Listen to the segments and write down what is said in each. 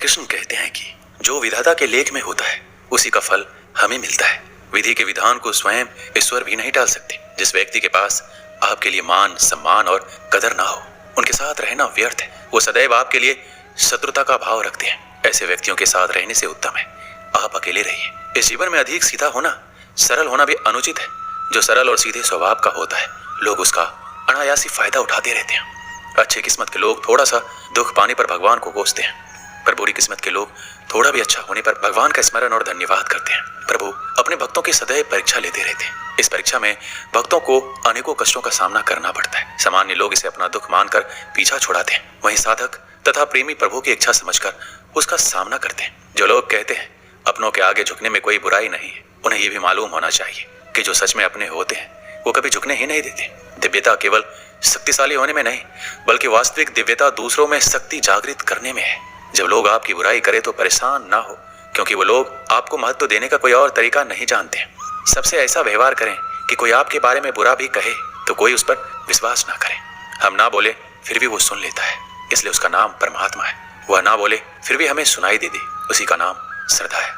कृष्ण कहते हैं कि जो विधाता के लेख में होता है उसी का फल हमें मिलता है। विधि के विधान को स्वयं ईश्वर भी नहीं टाल सकते। जिस व्यक्ति के पास आपके लिए मान, सम्मान और कदर ना हो, उनके साथ रहना व्यर्थ है। वो सदैव आपके लिए शत्रुता का भाव रखते हैं। ऐसे व्यक्तियों के साथ रहने से उत्तम है आप अकेले रहिए। इस जीवन में अधिक सीधा होना, सरल होना भी अनुचित है। जो सरल और सीधे स्वभाव का होता है, लोग उसका अनायासी फायदा उठाते रहते हैं। अच्छे किस्मत के लोग थोड़ा सा दुख पाने पर भगवान को कोसते हैं, पर बुरी किस्मत के लोग थोड़ा भी अच्छा होने पर भगवान का स्मरण और धन्यवाद करते हैं। प्रभु अपने भक्तों की सदैव परीक्षा लेते रहते हैं। इस परीक्षा में भक्तों को अनेकों कष्टों का सामना करना पड़ता है। सामान्य लोग इसे अपना दुख मानकर पीछा छुड़ाते हैं, वहीं साधक तथा प्रेमी प्रभु की इच्छा समझकर उसका सामना करते हैं। जो लोग कहते हैं अपनों के आगे झुकने में कोई बुराई नहीं है, उन्हें यह भी मालूम होना चाहिए कि जो सच में अपने होते हैं वो कभी झुकने ही नहीं देते। दिव्यता केवल शक्तिशाली होने में नहीं, बल्कि वास्तविक दिव्यता दूसरों में शक्ति जागृत करने में है। जब लोग आपकी बुराई करें तो परेशान ना हो, क्योंकि वो लोग आपको महत्व देने का कोई और तरीका नहीं जानते। सबसे ऐसा व्यवहार करें कि कोई आपके बारे में बुरा भी कहे तो कोई उस पर विश्वास ना करे। हम ना बोले फिर भी वो सुन लेता है, इसलिए उसका नाम परमात्मा है। वह ना बोले फिर भी हमें सुनाई दे दे, उसी का नाम श्रद्धा है।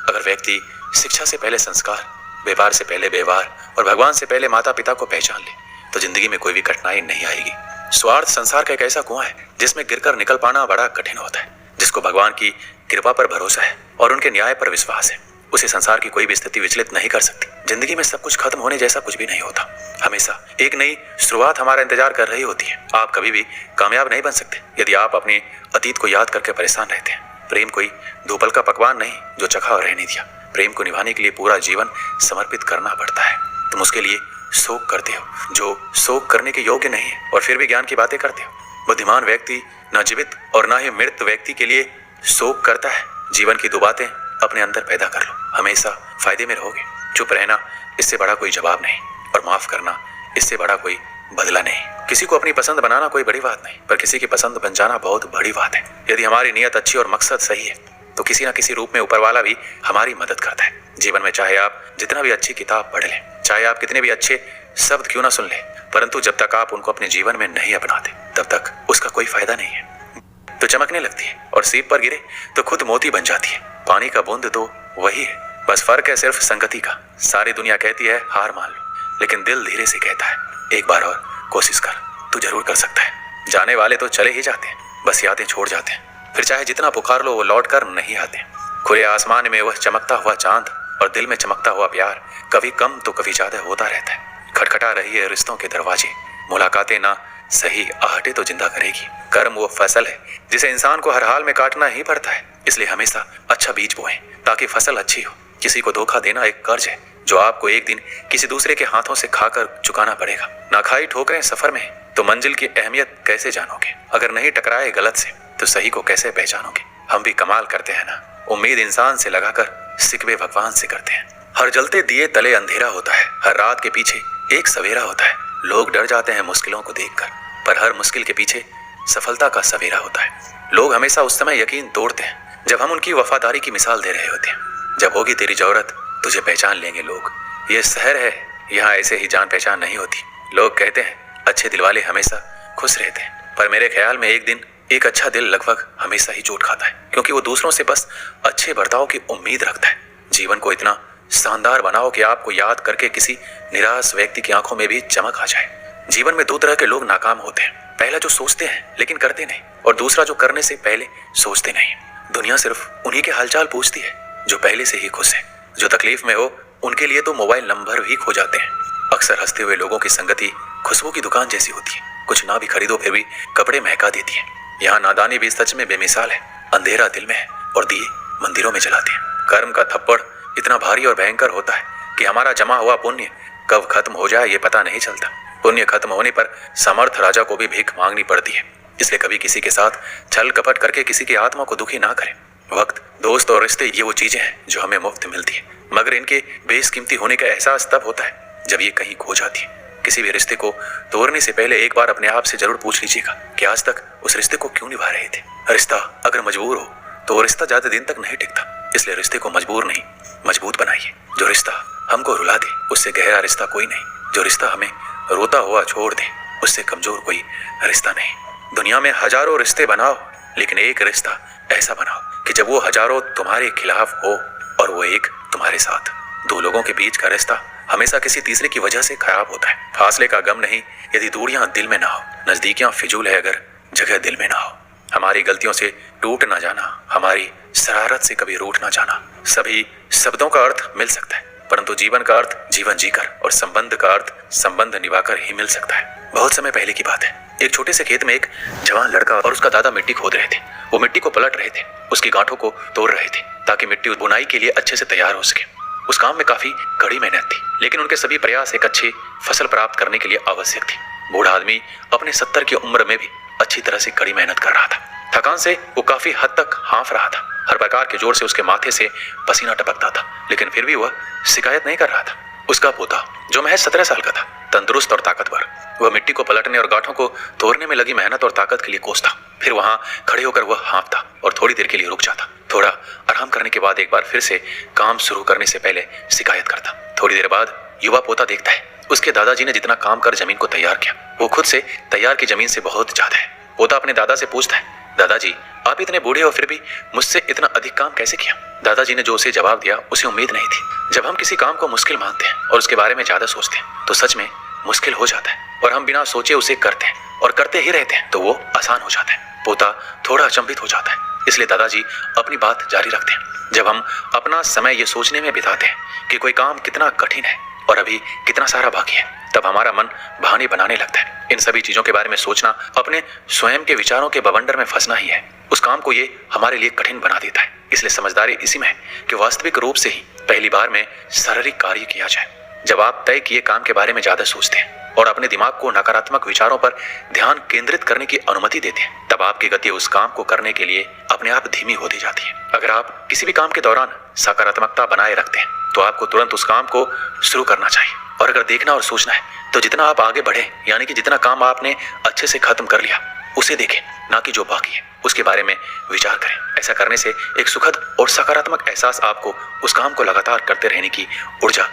अगर व्यक्ति शिक्षा से पहले संस्कार, व्यवहार से पहले व्यवहार और भगवान से पहले माता पिता को पहचान ले तो जिंदगी में कोई भी कठिनाई नहीं आएगी। स्वार्थ संसार का एक ऐसा कुआं है जिसमें गिरकर निकल पाना बड़ा कठिन होता है। जिसको भगवान की कृपा पर भरोसा है और उनके न्याय पर विश्वास है, उसे संसार की कोई भी स्थिति विचलित नहीं कर सकती। जिंदगी में सब कुछ खत्म होने जैसा कुछ भी नहीं होता। हमेशा एक नई शुरुआत हमारा इंतजार कर रही होती है। आप कभी भी कामयाब नहीं बन सकते यदि आप अपने अतीत को याद करके परेशान रहते हैं। प्रेम कोई दो पल का पकवान नहीं जो चखा और रहने दिया। प्रेम को निभाने के लिए पूरा जीवन समर्पित करना पड़ता है। तुम उसके लिए शोक करते हो जो शोक करने के योग्य नहीं है और फिर भी ज्ञान की बातें करते हो। बुद्धिमान व्यक्ति न जीवित और न ही मृत व्यक्ति के लिए शोक करता है। जीवन की दो बातें अपने अंदर पैदा कर लो, हमेशा फायदे में रहोगे। चुप रहना इससे बड़ा कोई जवाब नहीं और माफ करना इससे बड़ा कोई बदला नहीं। किसी को अपनी पसंद बनाना कोई बड़ी बात नहीं, पर किसी की पसंद बन जाना बहुत बड़ी बात है। यदि हमारी नीयत अच्छी और मकसद सही है तो किसी न किसी रूप में ऊपर वाला भी हमारी मदद करता है। जीवन में चाहे आप जितना भी अच्छी किताब पढ़ लें, चाहे आप कितने भी अच्छे शब्द क्यों ना सुन लें, परंतु जब तक आप उनको अपने जीवन में नहीं अपनाते तब तक उसका कोई फायदा नहीं है। तो चमकने लगती है और सीप पर गिरे तो खुद मोती बन जाती है। पानी का बूंद तो वही है, बस फर्क है सिर्फ संगति का। सारी दुनिया कहती है हार मान लो, लेकिन दिल धीरे से कहता है एक बार और कोशिश कर, तू जरूर कर सकता है। जाने वाले तो चले ही जाते हैं, बस यादें छोड़ जाते हैं। फिर चाहे जितना पुकार लो वो लौट कर नहीं आते। खुले आसमान में वह चमकता हुआ चांद और दिल में चमकता हुआ प्यार कभी कम तो कभी ज्यादा होता रहता है। खटखटा रही है रिश्तों के दरवाजे, मुलाकातें ना सही आहटे तो जिंदा करेगी। कर्म वो फसल है जिसे इंसान को हर हाल में काटना ही पड़ता है, इसलिए हमेशा अच्छा बीज बोएं ताकि फसल अच्छी हो। किसी को धोखा देना एक कर्ज है जो आपको एक दिन किसी दूसरे के हाथों से खाकर चुकाना पड़ेगा। ना खाई ठोकरें सफर में तो मंजिल की अहमियत कैसे जानोगे? अगर नहीं टकराए गलत से तो सही को कैसे पहचानोगे? हम भी कमाल करते हैं ना, उम्मीद इंसान से लगाकर सिकवे भगवान से करते हैं। हर जलते दिए तले अंधेरा होता है, हर रात के पीछे एक सवेरा होता है। लोग डर जाते हैं मुश्किलों को देखकर, पर हर मुश्किल के पीछे सफलता का सवेरा होता है। लोग हमेशा उस समय यकीन तोड़ते हैं जब हम उनकी वफादारी की मिसाल दे रहे होते हैं। जब होगी तेरी जरूरत तुझे पहचान लेंगे लोग। ये शहर है, यहाँ ऐसे ही जान पहचान नहीं होती। लोग कहते हैं अच्छे दिल वाले हमेशा खुश रहते हैं, पर मेरे ख्याल में एक दिन एक अच्छा दिल लगभग हमेशा ही चोट खाता है, क्योंकि वो दूसरों से बस अच्छे बर्ताव की उम्मीद रखता है। जीवन को इतना शानदार बनाओ कि आपको याद करके किसी निराश व्यक्ति की आंखों में भी चमक आ जाए। जीवन में दो तरह के लोग नाकाम होते हैं, पहला जो सोचते हैं लेकिन करते नहीं, और दूसरा जो करने से पहले सोचते नहीं। दुनिया सिर्फ उन्हीं के हालचाल पूछती है जो पहले से ही खुश है। जो तकलीफ में हो उनके लिए तो मोबाइल नंबर भी खो जाते हैं। अक्सर हंसते हुए लोगों की संगति खुशबू की दुकान जैसी होती है, कुछ ना भी खरीदो फिर भी कपड़े महका देती है। यहाँ नादानी भी सच में बेमिसाल है, अंधेरा दिल में है और दिए मंदिरों में जलाते हैं। कर्म का थप्पड़ इतना भारी और भयंकर होता है कि हमारा जमा हुआ पुण्य कब खत्म हो जाए ये पता नहीं चलता। पुण्य खत्म होने पर समर्थ राजा को भी भीख मांगनी पड़ती है, इसलिए कभी किसी के साथ छल कपट करके किसी की आत्मा को दुखी ना करें। वक्त, दोस्त और रिश्ते ये वो चीजें हैं जो हमें मुफ्त मिलती है, मगर इनके बेशकीमती होने का एहसास तब होता है जब ये कहीं खो जाती है। किसी भी रिश्ते को तोड़ने से पहले एक बार अपने आप से जरूर पूछ लीजिएगा कि आज तक उस रिश्ते को क्यों निभा रहे थे। रिश्ता अगर मजबूर हो तो रिश्ता ज्यादा दिन तक नहीं टिकता, इसलिए रिश्ते को मजबूर नहीं मजबूत बनाइए। जो रिश्ता हमको रुला दे उससे गहरा रिश्ता कोई नहीं, जो रिश्ता हमें रोता हुआ छोड़ दे उससे कमजोर कोई रिश्ता नहीं। दुनिया में हजारों रिश्ते बनाओ, लेकिन एक रिश्ता ऐसा बनाओ कि जब वो हजारों तुम्हारे खिलाफ हो और वो एक तुम्हारे साथ। दो लोगों के बीच का रिश्ता हमेशा किसी तीसरे की वजह से खराब होता है। फासले का गम नहीं यदि दूरियां दिल में ना हो, नजदीकियां फिजूल है अगर जगह दिल में ना हो। हमारी गलतियों से टूट ना जाना, हमारी शरारत से कभी रूठ ना जाना। सभी शब्दों का अर्थ मिल सकता है, परंतु जीवन का अर्थ जीवन जीकर और संबंध का अर्थ संबंध निभाकर ही मिल सकता है। बहुत समय पहले की बात है, एक छोटे से खेत में एक जवान लड़का और उसका दादा मिट्टी खोद रहे थे। वो मिट्टी को पलट रहे थे, उसकी गांठों को तोड़ रहे थे ताकि मिट्टी बुनाई के लिए अच्छे से तैयार हो सके। उस काम में काफी कड़ी मेहनत थी, लेकिन उनके सभी प्रयास एक अच्छी फसल प्राप्त करने के लिए आवश्यक थी। बूढ़ा आदमी अपने 70 की उम्र में भी अच्छी तरह से कड़ी मेहनत कर रहा था। थकान से वो काफी हद तक हाँफ रहा था। हर प्रकार के जोर से उसके माथे से पसीना टपकता था, लेकिन फिर भी वह शिकायत नहीं कर रहा था। उसका पोता जो महज 17 साल का था, तंदुरुस्त और ताकतवर, वह मिट्टी को पलटने और गांठों को तोड़ने में लगी मेहनत और ताकत के लिए कोसता। फिर वहां खड़े होकर वह हाँफता और थोड़ी देर के लिए रुक जाता। थोड़ा आराम करने के बाद एक बार फिर से काम शुरू करने से पहले शिकायत करता। थोड़ी देर बाद युवा पोता देखता है उसके दादाजी ने जितना काम कर जमीन को तैयार किया, वो खुद से तैयार की जमीन से बहुत ज्यादा है। पोता अपने दादा से पूछता है, दादाजी आप इतने बूढ़े हो फिर भी मुझसे इतना अधिक काम कैसे किया? दादाजी ने जो उसे जवाब दिया उसे उम्मीद नहीं थी। जब हम किसी काम को मुश्किल मानते हैं और उसके बारे में ज्यादा सोचते हैं तो सच में मुश्किल हो जाता है, और हम बिना सोचे उसे करते हैं और करते ही रहते हैं तो वो आसान हो जाता है। पोता थोड़ा अचंभित हो जाता है, इसलिए दादाजी अपनी बात जारी रखते हैं। जब हम अपना समय ये सोचने में बिताते हैं कि कोई काम कितना कठिन है और अभी कितना सारा बाकी है, तब हमारा मन बहाने बनाने लगता है। इन सभी चीजों के बारे में सोचना अपने स्वयं के विचारों के बवंडर में फंसना ही है। उस काम को ये हमारे लिए कठिन बना देता है। इसलिए समझदारी इसी में है कि वास्तविक रूप से ही पहली बार में शारीरिक कार्य किया जाए। जब आप तय किए काम के बारे में ज्यादा सोचते हैं और अपने दिमाग को नकारात्मक विचारों पर ध्यान केंद्रित करने की अनुमति देते हैं, तब आपकी गति उस काम को करने के लिए अपने आप धीमी होती जाती है। अगर आप किसी भी काम के दौरान सकारात्मकता बनाए रखते हैं तो आपको तुरंत उस काम को शुरू करना चाहिए। और अगर देखना और सोचना है तो जितना आप आगे बढ़े, यानी कि जितना काम आपने अच्छे से खत्म कर लिया उसे देखें, ना कि जो बाकी है उसके बारे में विचार करें। ऐसा करने से एक सुखद और सकारात्मक एहसास आपको उस काम को लगातार करते रहने की ऊर्जा